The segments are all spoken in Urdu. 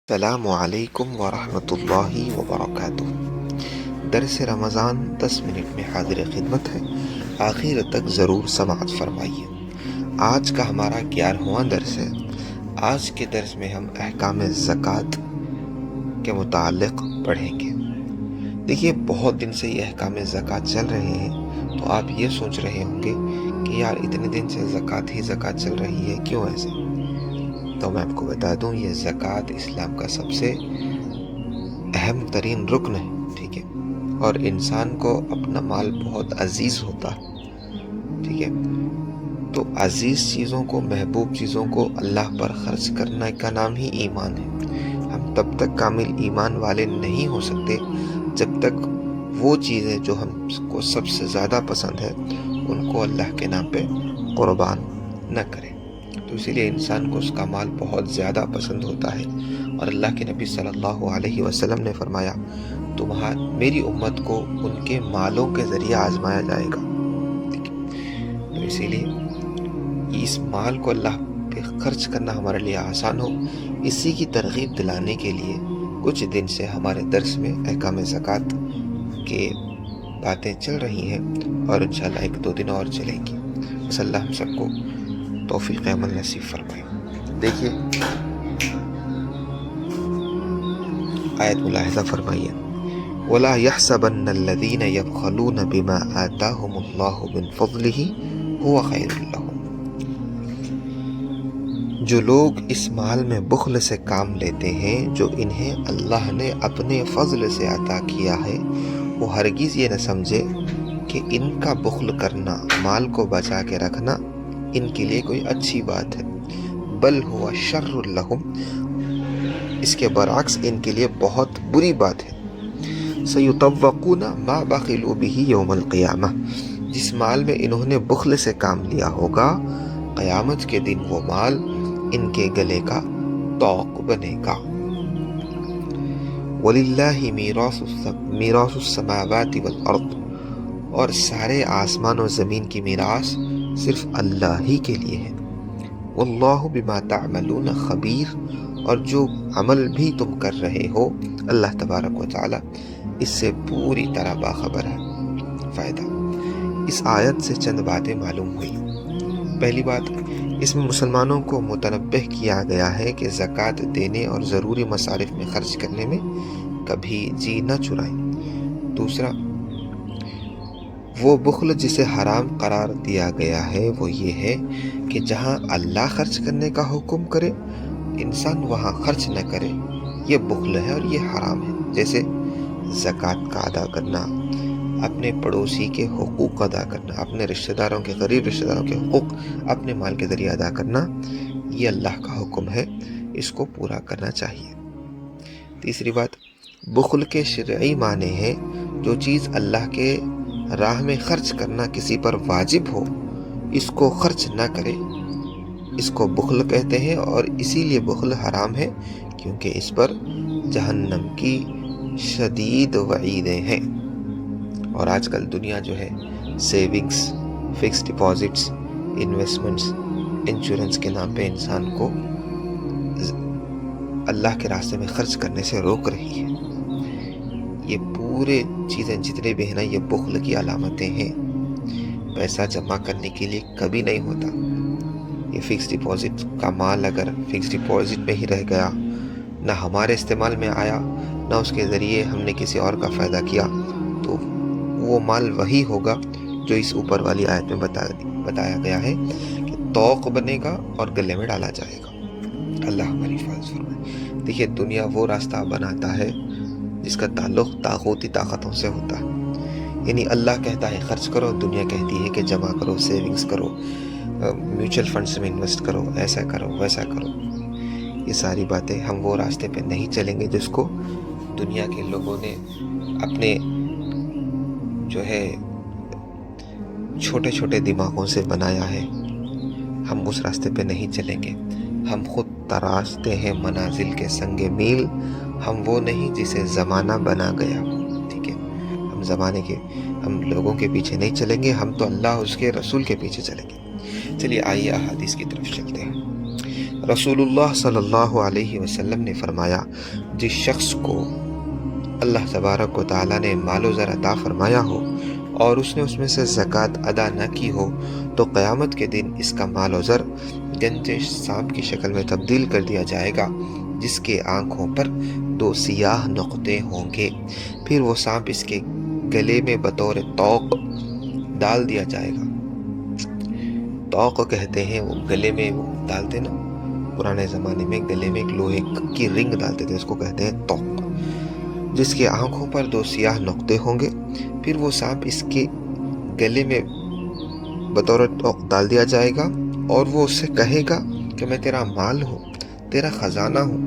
السلام علیکم ورحمۃ اللہ وبرکاتہ۔ درس رمضان 10 منٹ میں حاضر خدمت ہے، آخر تک ضرور سماعت فرمائیے۔ آج کا ہمارا 11واں درس ہے۔ آج کے درس میں ہم احکام زکوٰۃ کے متعلق پڑھیں گے۔ دیکھیے، بہت دن سے یہ احکام زکوٰۃ چل رہے ہیں، تو آپ یہ سوچ رہے ہوں گے کہ یار اتنے دن سے زکوٰۃ چل رہی ہے، کیوں ایسے؟ تو میں آپ کو بتا دوں، یہ زکوٰۃ اسلام کا سب سے اہم ترین رکن ہے، ٹھیک ہے؟ اور انسان کو اپنا مال بہت عزیز ہوتا ہے، ٹھیک ہے؟ تو عزیز چیزوں کو، محبوب چیزوں کو اللہ پر خرچ کرنے کا نام ہی ایمان ہے۔ ہم تب تک کامل ایمان والے نہیں ہو سکتے جب تک وہ چیزیں جو ہم کو سب سے زیادہ پسند ہے ان کو اللہ کے نام پہ قربان نہ کریں۔ تو اسی لیے انسان کو اس کا مال بہت زیادہ پسند ہوتا ہے، اور اللہ کے نبی صلی اللہ علیہ وسلم نے فرمایا، میری امت کو ان کے مالوں کے ذریعے آزمایا جائے گا، ٹھیک ہے؟ تو اسی لیے اس مال کو اللہ پہ خرچ کرنا ہمارے لیے آسان ہو، اسی کی ترغیب دلانے کے لیے کچھ دن سے ہمارے درس میں احکام زکوٰۃ کے باتیں چل رہی ہیں، اور انشاءاللہ 1-2 دن اور چلیں گی۔ بس اللہ ہم سب کو توفیق عمل نصیب فرمائے۔ دیکھیے، آیت ملاحظہ فرمائیے، وَلَا يَحْسَبَنَّ الَّذِينَ يَبْخَلُونَ بِمَا آتَاهُمُ اللَّهُ مِنْ فَضْلِهِ هُوَ خَيْرٌ لَهُمْ۔ جو لوگ اس مال میں بخل سے کام لیتے ہیں جو انہیں اللہ نے اپنے فضل سے عطا کیا ہے، وہ ہرگز یہ نہ سمجھے کہ ان کا بخل کرنا، مال کو بچا کے رکھنا ان کے لیے کوئی اچھی بات ہے، بل ہوا شر لہم، اس کے برعکس ان کے لیے بہت بری بات ہے۔ سیطوقون ما بخلوا بہ یوم القیامہ، جس مال میں انہوں نے بخل سے کام لیا ہوگا، قیامت کے دن وہ مال ان کے گلے کا طوق بنے گا۔ وَلِلَّهِ مِيرَاثُ السَّمَاوَاتِ وَالْأَرْضِ، اور سارے آسمان و زمین کی میراث صرف اللہ ہی کے لیے ہے۔ واللہ بما تعملون خبیر، اور جو عمل بھی تم کر رہے ہو اللہ تبارک و تعالی اس سے پوری طرح باخبر ہے۔ فائدہ، اس آیت سے چند باتیں معلوم ہوئی۔ پہلی بات، اس میں مسلمانوں کو متنبہ کیا گیا ہے کہ زکوٰۃ دینے اور ضروری مصارف میں خرچ کرنے میں کبھی جی نہ چرائیں۔ دوسرا، وہ بخل جسے حرام قرار دیا گیا ہے وہ یہ ہے کہ جہاں اللہ خرچ کرنے کا حکم کرے انسان وہاں خرچ نہ کرے، یہ بخل ہے اور یہ حرام ہے۔ جیسے زکوٰۃ کا ادا کرنا، اپنے پڑوسی کے حقوق ادا کرنا، اپنے رشتہ داروں کے، غریب رشتہ داروں کے حقوق اپنے مال کے ذریعے ادا کرنا، یہ اللہ کا حکم ہے، اس کو پورا کرنا چاہیے۔ تیسری بات، بخل کے شرعی معنی ہے جو چیز اللہ کے راہ میں خرچ کرنا کسی پر واجب ہو، اس کو خرچ نہ کرے، اس کو بخل کہتے ہیں، اور اسی لیے بخل حرام ہے کیونکہ اس پر جہنم کی شدید وعیدیں ہیں۔ اور آج کل دنیا جو ہے savings, fix deposits, investments, insurance کے نام پہ انسان کو اللہ کے راستے میں خرچ کرنے سے روک رہی ہے۔ یہ پورے چیزیں جتنے بھی ہیں نا، یہ بخل کی علامتیں ہیں۔ پیسہ جمع کرنے کے لیے کبھی نہیں ہوتا۔ یہ فکس ڈپازٹ کا مال اگر فکس ڈپازٹ میں ہی رہ گیا، نہ ہمارے استعمال میں آیا، نہ اس کے ذریعے ہم نے کسی اور کا فائدہ کیا، تو وہ مال وہی ہوگا جو اس اوپر والی آیت میں بتایا گیا ہے کہ طوق بنے گا اور گلے میں ڈالا جائے گا۔ اللہ ہماری حفاظت فرمائے۔ دیکھیے، دنیا وہ راستہ بناتا ہے جس کا تعلق طاغوتی طاقتوں سے ہوتا ہے۔ یعنی اللہ کہتا ہے خرچ کرو، دنیا کہتی ہے کہ جمع کرو، سیونگز کرو، میوچل فنڈز میں انویسٹ کرو، ایسا کرو، ویسا کرو۔ یہ ساری باتیں، ہم وہ راستے پہ نہیں چلیں گے جس کو دنیا کے لوگوں نے اپنے جو ہے چھوٹے چھوٹے دماغوں سے بنایا ہے۔ ہم اس راستے پہ نہیں چلیں گے۔ ہم خود تراشتے ہیں منازل کے سنگ میل، ہم وہ نہیں جسے زمانہ بنا گیا، ٹھیک ہے؟ ہم لوگوں کے پیچھے نہیں چلیں گے، ہم تو اللہ اس کے رسول کے پیچھے چلیں گے۔ چلیے آئیے احادیث کی طرف چلتے ہیں۔ رسول اللہ صلی اللہ علیہ وسلم نے فرمایا، جس شخص کو اللہ تبارک و تعالیٰ نے مال و زر عطا فرمایا ہو اور اس نے اس میں سے زکوٰۃ ادا نہ کی ہو تو قیامت کے دن اس کا مال و زر گنجے سانپ کی شکل میں تبدیل کر دیا جائے گا، جس کے آنکھوں پر 2 سیاہ نقطے ہوں گے۔ پھر وہ سانپ اس کے گلے میں بطور طوق ڈال دیا جائے گا۔ طوق کہتے ہیں وہ گلے میں وہ ڈالتے نا، پرانے زمانے میں گلے میں ایک لوہے کی رنگ ڈالتے تھے، اس کو کہتے ہیں طوق، جس کے آنکھوں پر 2 سیاہ نقطے ہوں گے۔ پھر وہ سانپ اس کے گلے میں بطور طوق ڈال دیا جائے گا اور وہ اس سے کہے گا کہ میں تیرا مال ہوں، تیرا خزانہ ہوں،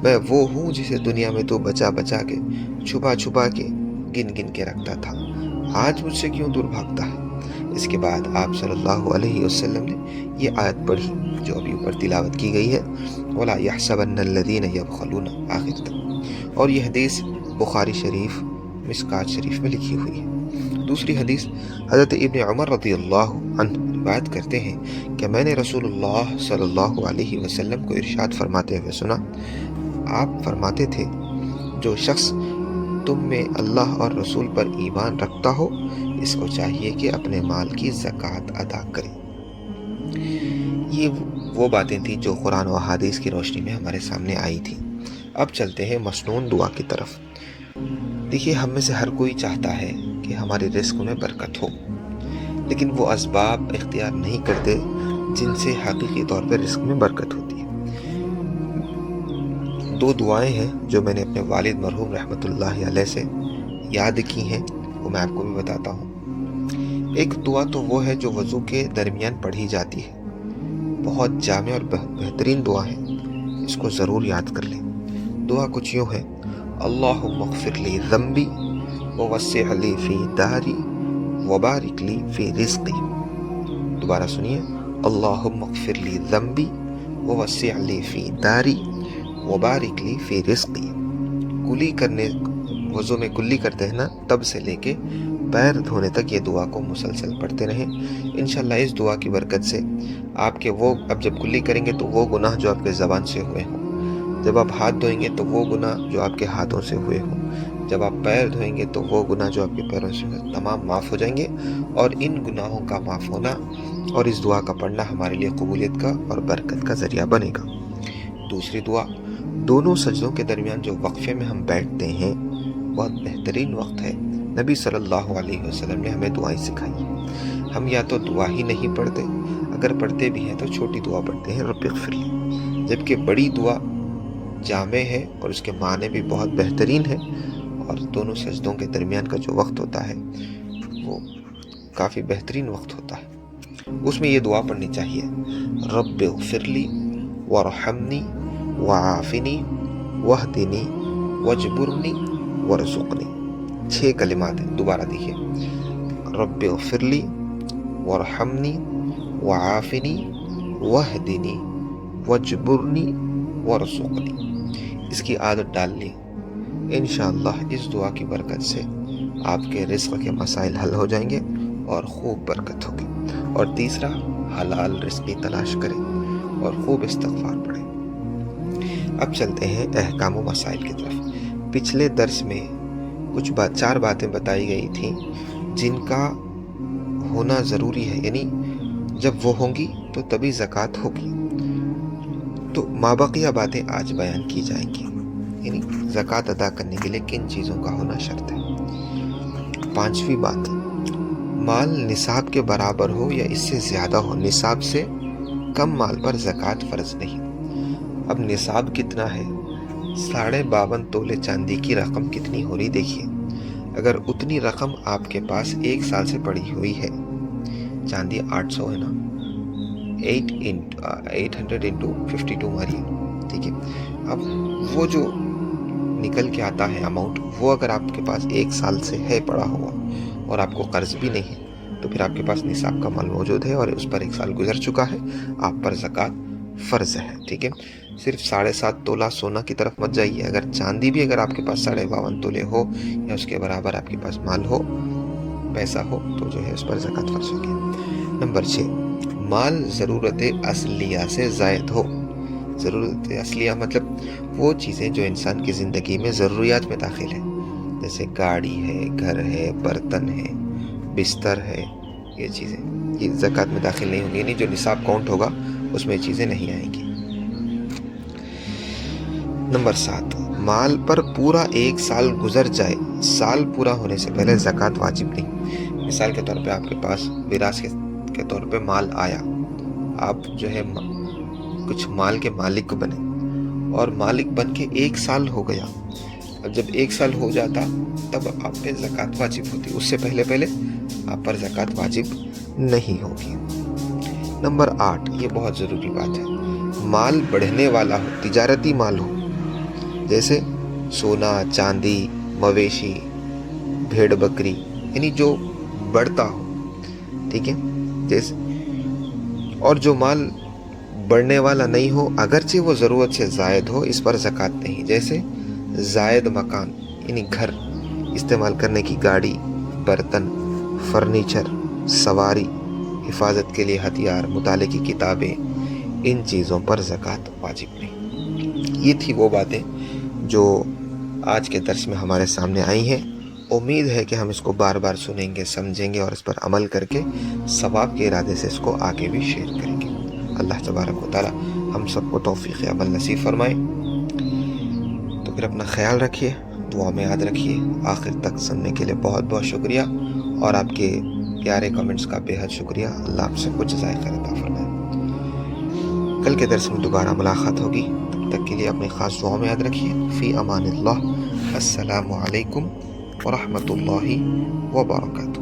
میں وہ ہوں جسے دنیا میں تو بچا بچا کے چھپا چھپا کے گن گن کے رکھتا تھا، آج مجھ سے کیوں دور بھاگتا ہے؟ اس کے بعد آپ صلی اللہ علیہ وسلم نے یہ آیت پڑھی جو ابھی اوپر تلاوت کی گئی ہے، وَلَا يَحْسَبَنَّ الَّذِينَ يَبْخَلُونَ، آخر تک۔ اور یہ حدیث بخاری شریف مشکات شریف میں لکھی ہوئی ہے۔ دوسری حدیث حضرت ابن عمر رضی اللہ عنہ روایت کرتے ہیں کہ میں نے رسول اللہ صلی اللہ علیہ وسلم کو ارشاد فرماتے ہوئے سنا، آپ فرماتے تھے، جو شخص تم میں اللہ اور رسول پر ایمان رکھتا ہو، اس کو چاہیے کہ اپنے مال کی زکوٰۃ ادا کرے۔ یہ وہ باتیں تھیں جو قرآن و حدیث کی روشنی میں ہمارے سامنے آئی تھی۔ اب چلتے ہیں مسنون دعا کی طرف۔ دیکھیے، ہم میں سے ہر کوئی چاہتا ہے کہ ہمارے رزق میں برکت ہو، لیکن وہ اسباب اختیار نہیں کرتے جن سے حقیقی طور پر رزق میں برکت ہوتی ہے۔ 2 دعائیں ہیں جو میں نے اپنے والد مرحوم رحمۃ اللہ علیہ سے یاد کی ہیں، وہ میں آپ کو بھی بتاتا ہوں۔ ایک دعا تو وہ ہے جو وضو کے درمیان پڑھی جاتی ہے، بہت جامع اور بہترین دعا ہے، اس کو ضرور یاد کر لیں۔ دعا کچھ یوں ہے، اللہم اغفر لی ذنبی ووسع لی فی داری وبارک لی فی رزقی۔ دوبارہ سنیے، اللہم اغفر لی ذنبی ووسع لی فی داری وبارک لی فی رزقی۔ کلی کرنے، وضو میں کلی کرتے ہیں نا، تب سے لے کے پیر دھونے تک یہ دعا کو مسلسل پڑھتے رہیں۔ انشاءاللہ اس دعا کی برکت سے آپ کے وہ، اب جب کلی کریں گے تو وہ گناہ جو آپ کے زبان سے ہوئے ہوں، جب آپ ہاتھ دھوئیں گے تو وہ گناہ جو آپ کے ہاتھوں سے ہوئے ہوں، جب آپ پیر دھوئیں گے تو وہ گناہ جو آپ کے پیروں سے ہوئے، تمام معاف ہو جائیں گے۔ اور ان گناہوں کا معاف ہونا اور اس دعا کا پڑھنا ہمارے لیے قبولیت کا اور برکت کا ذریعہ بنے گا۔ دوسری دعا، دونوں سجدوں کے درمیان جو وقفے میں ہم بیٹھتے ہیں، بہت بہترین وقت ہے۔ نبی صلی اللہ علیہ وسلم نے ہمیں دعائیں سکھائی ہیں۔ ہم یا تو دعا ہی نہیں پڑھتے، اگر پڑھتے بھی ہیں تو چھوٹی دعا پڑھتے ہیں، رب اغفر لی، جبکہ بڑی دعا جامع ہے اور اس کے معنی بھی بہت بہترین ہے، اور دونوں سجدوں کے درمیان کا جو وقت ہوتا ہے وہ کافی بہترین وقت ہوتا ہے۔ اس میں یہ دعا پڑھنی چاہیے، رب اغفر لی وارحمنی وعافنی واہدنی واجبرنی وارزقنی۔ 6 کلمات ہیں، دوبارہ دیکھیے، رب اغفر لی وارحمنی وعافنی واہدنی واجبرنی وارزقنی۔ اس کی عادت ڈال لی، انشاءاللہ اس دعا کی برکت سے آپ کے رزق کے مسائل حل ہو جائیں گے اور خوب برکت ہوگی۔ اور تیسرا، حلال رزق کی تلاش کریں اور خوب استغفار پڑھیں۔ اب چلتے ہیں احکام و مسائل کی طرف۔ پچھلے درس میں کچھ 4 باتیں بتائی گئی تھیں جن کا ہونا ضروری ہے، یعنی جب وہ ہوں گی تو تبھی زکوٰۃ ہوگی۔ تو مابقیہ باتیں آج بیان کی جائیں گی، یعنی زکوٰۃ ادا کرنے کے لیے کن چیزوں کا ہونا شرط ہے۔ 5ویں بات، مال نصاب کے برابر ہو یا اس سے زیادہ ہو، نصاب سے کم مال پر زکوٰۃ فرض نہیں۔ اب نصاب کتنا ہے؟ 52.5 تولے چاندی کی رقم کتنی ہو رہی دیکھیے۔ اگر اتنی رقم آپ کے پاس 1 سال سے پڑی ہوئی ہے، چاندی 800 ہے نا، 800 into 52 ماری، ٹھیک ہے۔ اب وہ جو نکل کے آتا ہے اماؤنٹ، وہ اگر آپ کے پاس 1 سال سے ہے پڑا ہوا اور آپ کو قرض بھی نہیں ہے، تو پھر آپ کے پاس نصاب کا مال موجود ہے اور اس پر 1 سال گزر چکا ہے، آپ پر زکوٰۃ فرض ہے، ٹھیک ہے۔ صرف 7.5 تولہ سونا کی طرف مت جائیے، اگر چاندی بھی اگر آپ کے پاس 52.5 تولے ہو یا اس کے برابر آپ کے پاس مال ہو، پیسہ ہو، تو جو ہے اس پر زکوٰۃ فرض ہوگی۔ نمبر 6، مال ضرورت اصلیہ سے زائد ہو، ضرورت اصلیہ مطلب وہ چیزیں جو انسان کی زندگی میں ضروریات میں داخل ہیں، جیسے گاڑی ہے، گھر ہے، برتن ہے، بستر ہے، یہ چیزیں یہ زکوٰۃ میں داخل نہیں ہوں گی، یعنی جو نصاب کاؤنٹ ہوگا اس میں یہ چیزیں نہیں آئیں گی۔ نمبر 7، مال پر پورا 1 سال گزر جائے، سال پورا ہونے سے پہلے زکوٰۃ واجب نہیں۔ مثال کے طور پہ آپ کے پاس وراثت کے طور پہ مال آیا، آپ جو ہے کچھ مال کے مالک بنے، اور مالک بن کے 1 سال ہو گیا۔ اب جب 1 سال ہو جاتا تب آپ پہ زکوٰۃ واجب ہوتی، اس سے پہلے آپ پر زکوٰۃ واجب نہیں ہوگی۔ نمبر 8، یہ بہت ضروری بات ہے، مال بڑھنے والا ہو، تجارتی مال ہو، جیسے سونا، چاندی، مویشی، بھیڑ بکری، یعنی جو بڑھتا ہو، ٹھیک ہے، جیسے، اور جو مال بڑھنے والا نہیں ہو اگرچہ وہ ضرورت سے زائد ہو، اس پر زکوٰۃ نہیں، جیسے زائد مکان یعنی گھر، استعمال کرنے کی گاڑی، برتن، فرنیچر، سواری، حفاظت کے لیے ہتھیار، مطالعے کی کتابیں، ان چیزوں پر زکوٰۃ واجب نہیں۔ یہ تھی وہ باتیں جو آج کے درس میں ہمارے سامنے آئی ہیں۔ امید ہے کہ ہم اس کو بار بار سنیں گے، سمجھیں گے اور اس پر عمل کر کے ثواب کے ارادے سے اس کو آگے بھی شیئر کریں گے۔ اللہ تبارک و تعالی ہم سب کو توفیق عمل نصیب فرمائے۔ تو پھر اپنا خیال رکھیے، دعا میں یاد رکھیے۔ آخر تک سننے کے لیے بہت بہت شکریہ، اور آپ کے پیارے کمنٹس کا بے حد شکریہ۔ اللہ آپ سے کچھ جزائے خیر عطا فرمائے۔ کل کے درس میں دوبارہ ملاقات ہوگی، تب تک کے لیے اپنی خاص دعا میں یاد رکھیے۔ فی امان اللہ۔ السلام علیکم ورحمۃ اللہ وبرکاتہ۔